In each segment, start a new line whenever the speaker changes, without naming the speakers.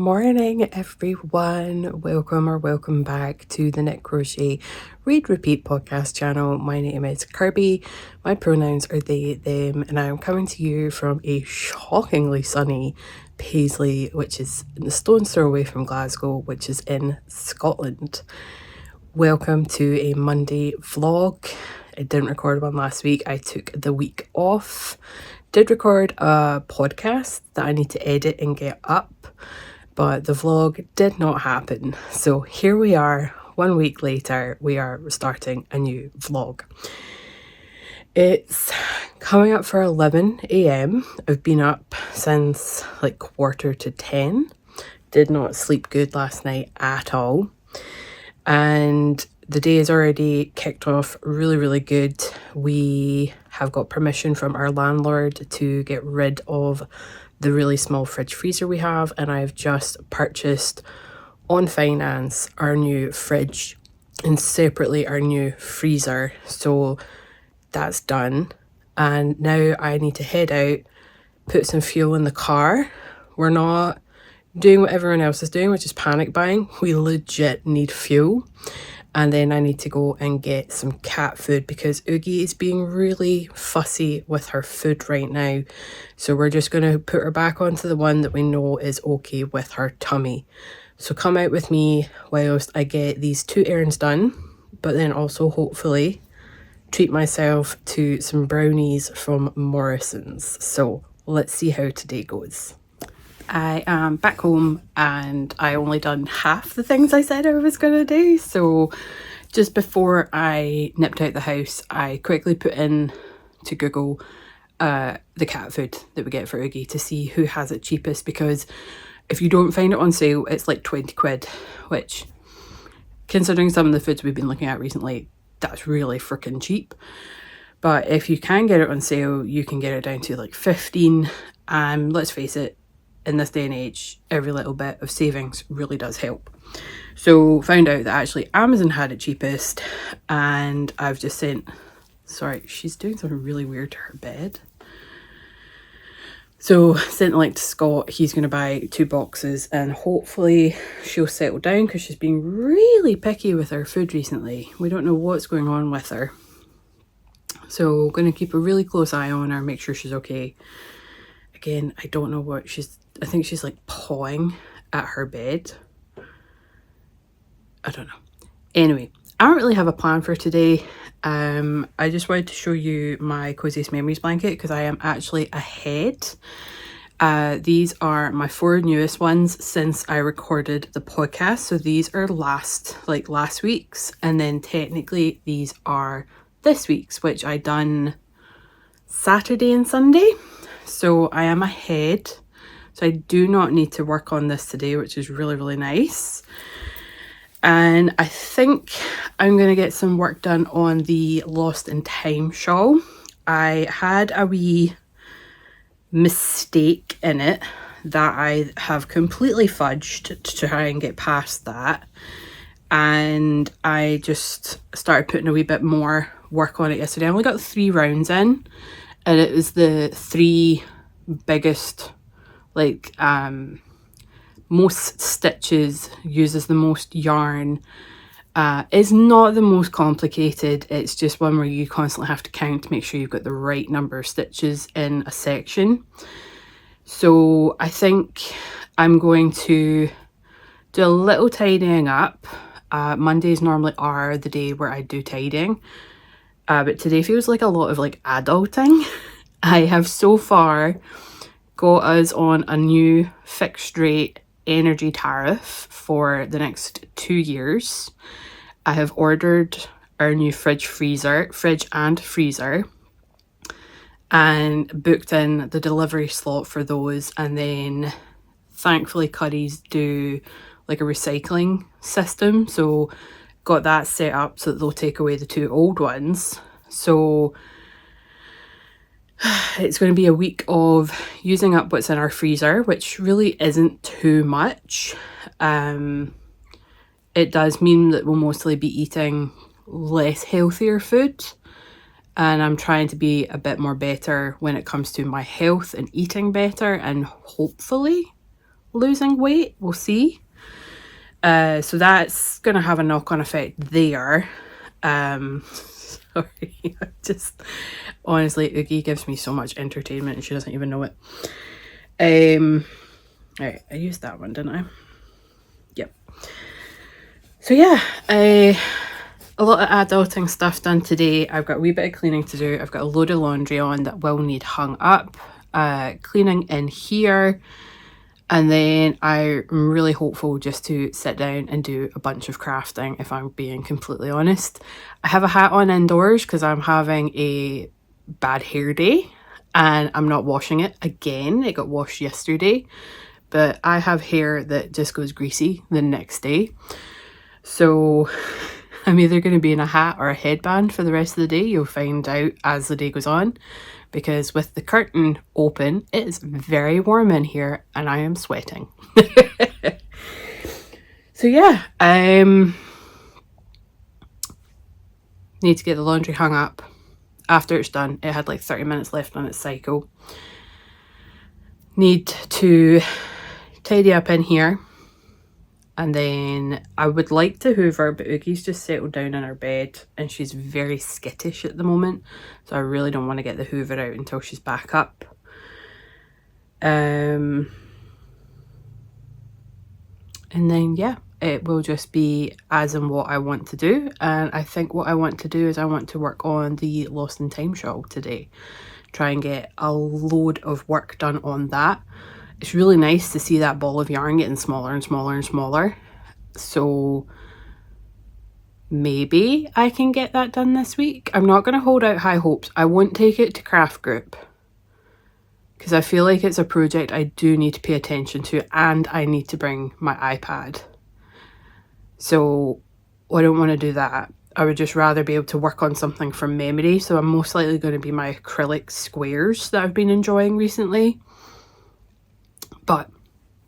morning, everyone. Welcome back to the Knit Crochet Read Repeat podcast channel. My name is Kirby. My pronouns are they, them, and I am coming to you from a shockingly sunny Paisley, which is a stone's throw away from Glasgow, which is in Scotland. Welcome to a Monday vlog. I didn't record one last week. I took the week off. Did record a podcast that I need to edit and get up, but the vlog did not happen. So here we are, 1 week later, we are starting a new vlog. It's coming up for 11 a.m. I've been up since like 9:45. Did not sleep good last night at all. And the day is already kicked off really good. We have got permission from our landlord to get rid of the really small fridge freezer we have, and I've just purchased on finance our new fridge and separately our new freezer. So that's done, and now I need to head out, put some fuel in the car. We're not doing what everyone else is doing, which is panic buying. We legit need fuel. And then I need to go and get some cat food because Oogie is being really fussy with her food right now. So we're just going to put her back onto the one that we know is okay with her tummy. So come out with me whilst I get these 2 errands done, but then also hopefully treat myself to some brownies from Morrison's. So let's see how today goes. I am back home and I only done half the things I said I was going to do. So just before I nipped out the house, I quickly put in to Google the cat food that we get for Oogie to see who has it cheapest, because if you don't find it on sale, it's like 20 quid, which, considering some of the foods we've been looking at recently, that's really freaking cheap. But if you can get it on sale, you can get it down to like 15. And let's face it, in this day and age, every little bit of savings really does help. So found out that actually Amazon had it cheapest, and I've just sent, sorry, she's doing something really weird to her bed. So sent the link to Scott. He's going to buy 2 boxes and hopefully she'll settle down, because she's been really picky with her food recently. We don't know what's going on with her. So going to keep a really close eye on her, make sure she's okay. Again, I don't know what I think she's like pawing at her bed. I don't know. Anyway, I don't really have a plan for today. I just wanted to show you my Coziest Memories blanket because I am actually ahead. These are my 4 newest ones since I recorded the podcast. So these are last week's, and then technically these are this week's, which I done Saturday and Sunday. So I am ahead. So I do not need to work on this today, which is really nice. And I think I'm going to get some work done on the Lost in Time shawl. I had a wee mistake in it that I have completely fudged to try and get past that. And I just started putting a wee bit more work on it yesterday. I only got 3 rounds in, and it was the 3 biggest, most stitches, uses the most yarn, is not the most complicated. It's just one where you constantly have to count to make sure you've got the right number of stitches in a section. So I think I'm going to do a little tidying up. Mondays normally are the day where I do tidying, but today feels like a lot of adulting. I have so far got us on a new fixed rate energy tariff for the next 2 years. I have ordered our new fridge and freezer, and booked in the delivery slot for those. And then thankfully Currys do like a recycling system, so got that set up so that they'll take away the 2 old ones. So it's going to be a week of using up what's in our freezer, which really isn't too much. It does mean that we'll mostly be eating less healthier food, and I'm trying to be a bit more better when it comes to my health and eating better, and hopefully losing weight. We'll see. So that's going to have a knock-on effect there. Sorry, just honestly, Oogie gives me so much entertainment and she doesn't even know it. Right, I used that one, didn't I? Yep. So yeah, a lot of adulting stuff done today. I've got a wee bit of cleaning to do. I've got a load of laundry on that will need hung up. Cleaning in here. And then I'm really hopeful just to sit down and do a bunch of crafting, if I'm being completely honest. I have a hat on indoors because I'm having a bad hair day and I'm not washing it again. It got washed yesterday, but I have hair that just goes greasy the next day. So I'm either going to be in a hat or a headband for the rest of the day. You'll find out as the day goes on. Because with the curtain open, it is very warm in here and I am sweating. So yeah, need to get the laundry hung up. After it's done, it had like 30 minutes left on its cycle. Need to tidy up in here. And then I would like to hoover, but Oogie's just settled down in her bed and she's very skittish at the moment. So I really don't want to get the hoover out until she's back up. And then, yeah, it will just be as and what I want to do. And I think what I want to do is I want to work on the Lost in Time shawl today. Try and get a load of work done on that. It's really nice to see that ball of yarn getting smaller and smaller and smaller. So maybe I can get that done this week. I'm not going to hold out high hopes. I won't take it to craft group because I feel like it's a project I do need to pay attention to and I need to bring my iPad. So I don't want to do that. I would just rather be able to work on something from memory. So I'm most likely going to be my acrylic squares that I've been enjoying recently. But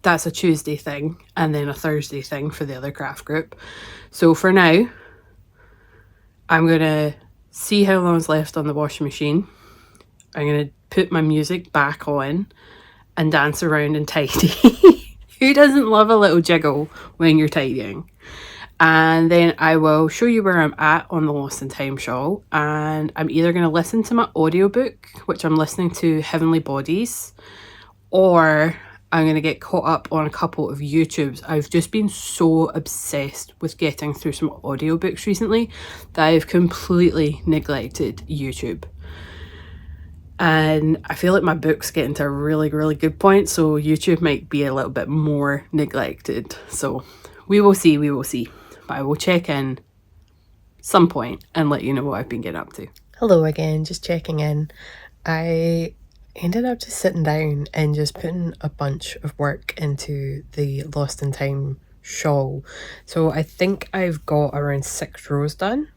that's a Tuesday thing and then a Thursday thing for the other craft group. So for now, I'm going to see how long's left on the washing machine. I'm going to put my music back on and dance around and tidy. Who doesn't love a little jiggle when you're tidying? And then I will show you where I'm at on the Lost in Time shawl. And I'm either going to listen to my audiobook, which I'm listening to Heavenly Bodies, or I'm going to get caught up on a couple of YouTubes. I've just been so obsessed with getting through some audiobooks recently that I've completely neglected YouTube. And I feel like my book's getting to a really, really good point, so YouTube might be a little bit more neglected. So we will see, we will see. But I will check in some point and let you know what I've been getting up to. Hello again, just checking in. I ended up just sitting down and just putting a bunch of work into the Lost in Time shawl. So I think I've got around 6 rows done.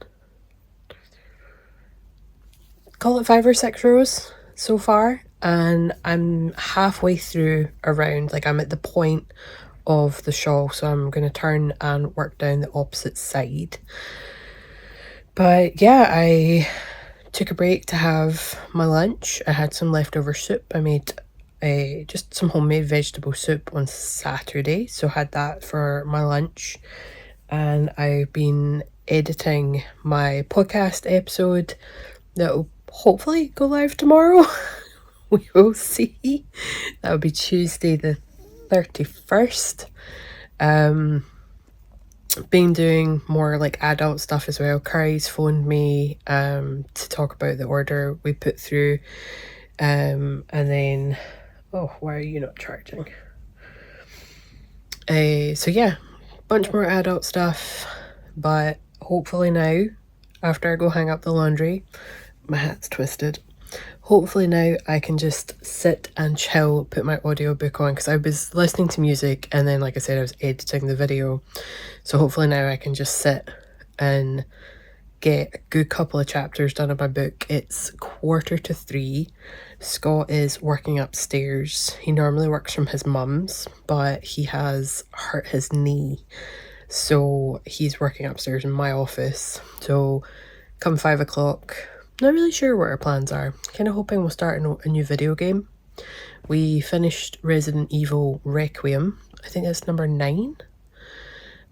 Call it 5 or 6 rows so far, and I'm halfway through around, like I'm at the point of the shawl, so I'm going to turn and work down the opposite side. But yeah, I took a break to have my lunch. I had some leftover soup. I made just some homemade vegetable soup on Saturday, so I had that for my lunch. And I've been editing my podcast episode that will hopefully go live tomorrow. We will see. That will be Tuesday the 31st. Been doing more like adult stuff as well. Curry's phoned me to talk about the order we put through, and then why are you not charging? So yeah, bunch more adult stuff, but hopefully now, after I go hang up the laundry, my hat's twisted, hopefully now I can just sit and chill, put my audiobook on, because I was listening to music and then, like I said, I was editing the video. So hopefully now I can just sit and get a good couple of chapters done of my book. It's 2:45. Scott is working upstairs. He normally works from his mum's, but he has hurt his knee, so he's working upstairs in my office. So come 5 o'clock, not really sure what our plans are. Kind of hoping we'll start a new video game. We finished Resident Evil Requiem. I think that's number 9.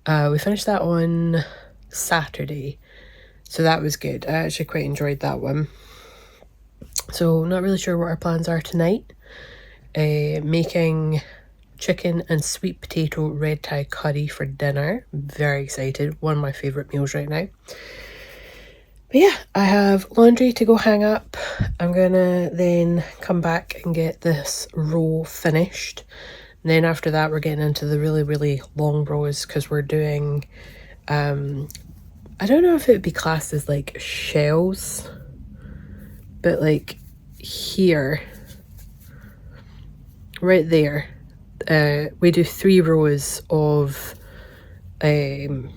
We finished that on Saturday, so that was good. I actually quite enjoyed that one. So not really sure what our plans are tonight. Making chicken and sweet potato red Thai curry for dinner. Very excited. One of my favourite meals right now. But yeah, I have laundry to go hang up. I'm gonna then come back and get this row finished. And then after that, we're getting into the really, really long rows because we're doing, I don't know if it would be classed as like shells, but like here, right there, we do 3 rows of, I'm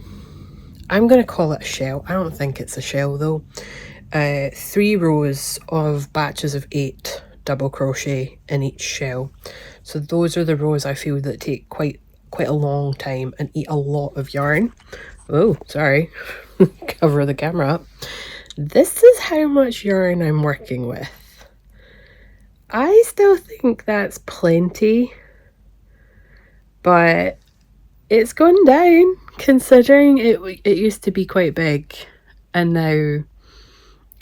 going to call it a shell. I don't think it's a shell though. 3 rows of batches of 8 double crochet in each shell. So those are the rows I feel that take quite a long time and eat a lot of yarn. Oh, sorry. Cover the camera up. This is how much yarn I'm working with. I still think that's plenty, but it's gone down considering it used to be quite big, and now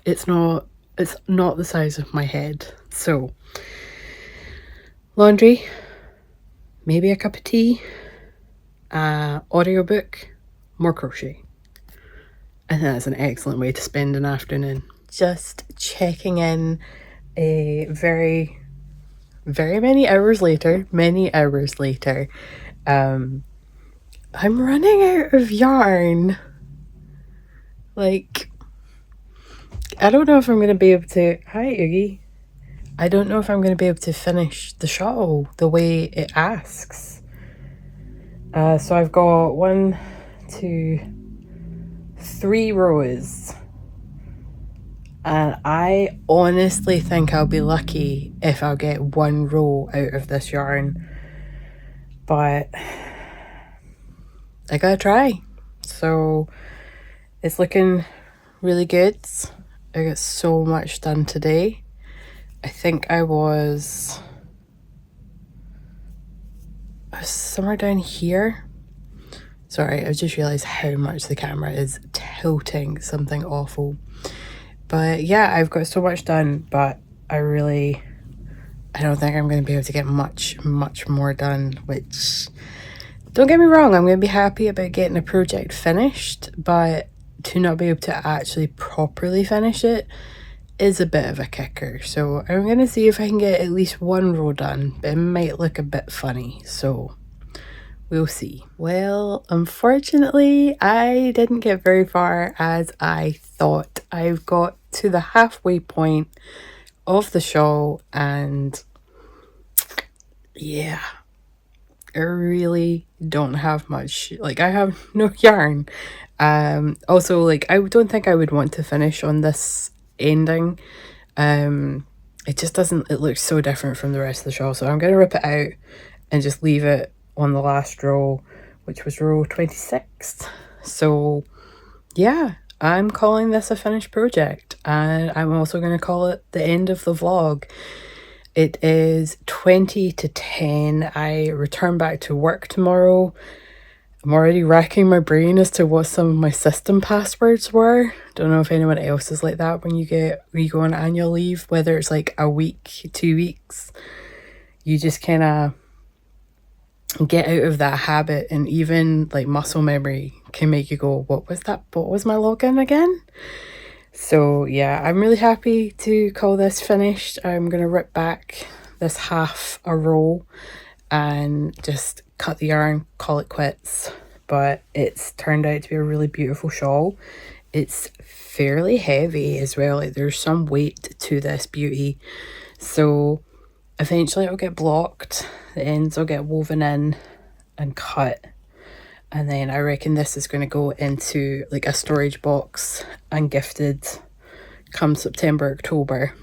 it's not the size of my head. So laundry, maybe a cup of tea, audiobook, more crochet. I think that's an excellent way to spend an afternoon. Just checking in very many hours later. I'm running out of yarn. Like, I don't know if I'm going to be able to... Hi, Oogie. I don't know if I'm going to be able to finish the shawl the way it asks. So I've got 1, 2, 3 rows. And I honestly think I'll be lucky if I'll get 1 row out of this yarn. But I gotta try. So it's looking really good. I got so much done today. I think I was somewhere down here. Sorry, I just realized how much the camera is tilting, something awful. But yeah, I've got so much done, but I don't think I'm going to be able to get much more done, which, don't get me wrong, I'm going to be happy about getting a project finished, but to not be able to actually properly finish it is a bit of a kicker. So I'm going to see if I can get at least 1 row done, but it might look a bit funny, so we'll see. Well, unfortunately, I didn't get very far as I thought. I've got to the halfway point of the shawl, and yeah, I really don't have much. Like, I have no yarn. Also, like, I don't think I would want to finish on this ending. It just doesn't, it looks so different from the rest of the shawl, so I'm going to rip it out and just leave it on the last row, which was row 26. So yeah, I'm calling this a finished project, and I'm also going to call it the end of the vlog. It is 20 to 10. I return back to work tomorrow. I'm already racking my brain as to what some of my system passwords were. Don't know if anyone else is like that when you go on annual leave, whether it's like a week, 2 weeks. You just kind of get out of that habit, and even like muscle memory can make you go, what was that? What was my login again? So yeah, I'm really happy to call this finished. I'm going to rip back this half a row and just cut the yarn, call it quits. But it's turned out to be a really beautiful shawl. It's fairly heavy as well. Like, there's some weight to this beauty. So eventually it'll get blocked. The ends will get woven in and cut. And then I reckon this is going to go into like a storage box and gifted come September, October.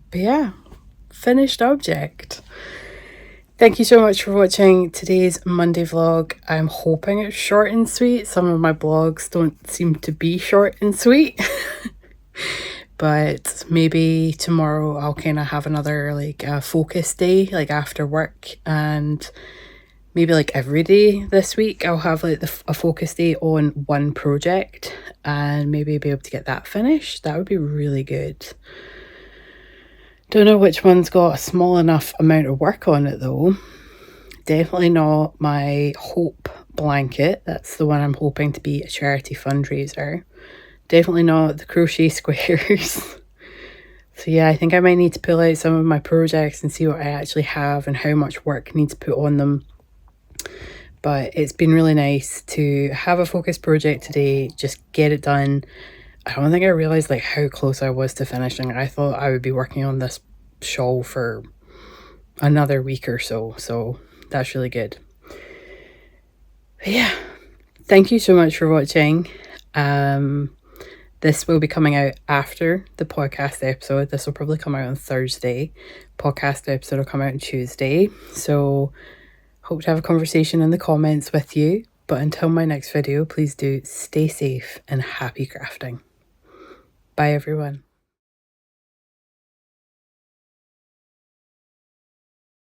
But yeah, finished object. Thank you so much for watching today's Monday vlog. I'm hoping it's short and sweet. Some of my vlogs don't seem to be short and sweet. but maybe tomorrow I'll kind of have another like focus day, like after work, and maybe like every day this week I'll have like a focus day on one project and maybe be able to get that finished. That would be really good. Don't know which one's got a small enough amount of work on it though. Definitely not my Hope blanket. That's the one I'm hoping to be a charity fundraiser. Definitely not the crochet squares. So yeah, I think I might need to pull out some of my projects and see what I actually have and how much work needs to put on them. But it's been really nice to have a focus project today, just get it done. I don't think I realised like how close I was to finishing. I thought I would be working on this shawl for another week or so, so that's really good. But yeah, thank you so much for watching. This will be coming out after the podcast episode. This will probably come out on Thursday. Podcast episode will come out on Tuesday. So hope to have a conversation in the comments with you. But until my next video, please do stay safe and happy crafting. Bye everyone.